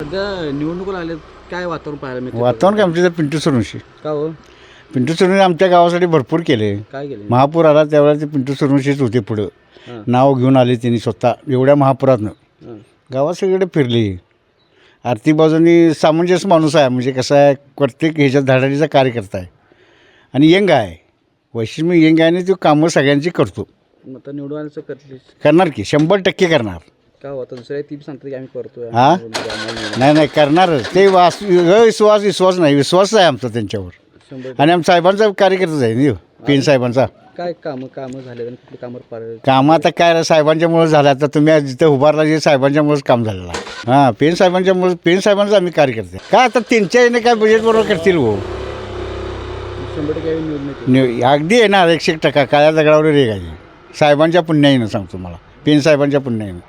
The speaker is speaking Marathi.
सध्या निवडणुका आल्या, काय वातावरण पाहायला मिळतं? वातावरण काय आमच्या पिंटू सुरवंशी. का हो? पिंटू सुरवंशी आमच्या गावासाठी भरपूर केले. काय केलं? महापूर आला त्यावेळेला ते पिंटू सुरवंशीच होते पुढं. हां. नाव घेऊन आले त्यांनी स्वतः एवढ्या महापुरातनं हां. गावात सगळीकडे फिरले. आर्थिक बाजूनी सामंजस्य माणूस आहे. म्हणजे कसं आहे, प्रत्येक ह्याच्यात धडाडीचा कार्यकर्ता आहे आणि यंग आहे. वैशिष्ट्य यंग आहे आणि तो कामं सगळ्यांची करतो. मग आता निवडून आल्याचं करते करणार की 100% करणार. का हो? आता दुसऱ्या ती सांगतात की आम्ही करतोय. हां नाही करणारच ते. विश्वास नाही, विश्वास आहे आमचा त्यांच्यावर. 100. आणि आमच्या साहेबांचा कार्यकर्ताच आहे नाही पेन साहेबांचा. काय कामं झाले आणि कुठली कामं पार? कामं आता काय साहेबांच्यामुळे झालं. आता तुम्ही जिथं उभारला जे साहेबांच्यामुळेच काम झालेलं आहे. हां पेन साहेबांच्यामुळे, पेन साहेबांचं आम्ही कार्यकर्ते. काय आता त्यांच्या याने काय बजेट बरोबर करतील हो. 100% निवडून येते. अगदी आहे ना 100% काळ्या दगडावर रेग आहे. साहेबांच्या पुण्याईनं सांगतो मला, पेन साहेबांच्या पुण्याईनं.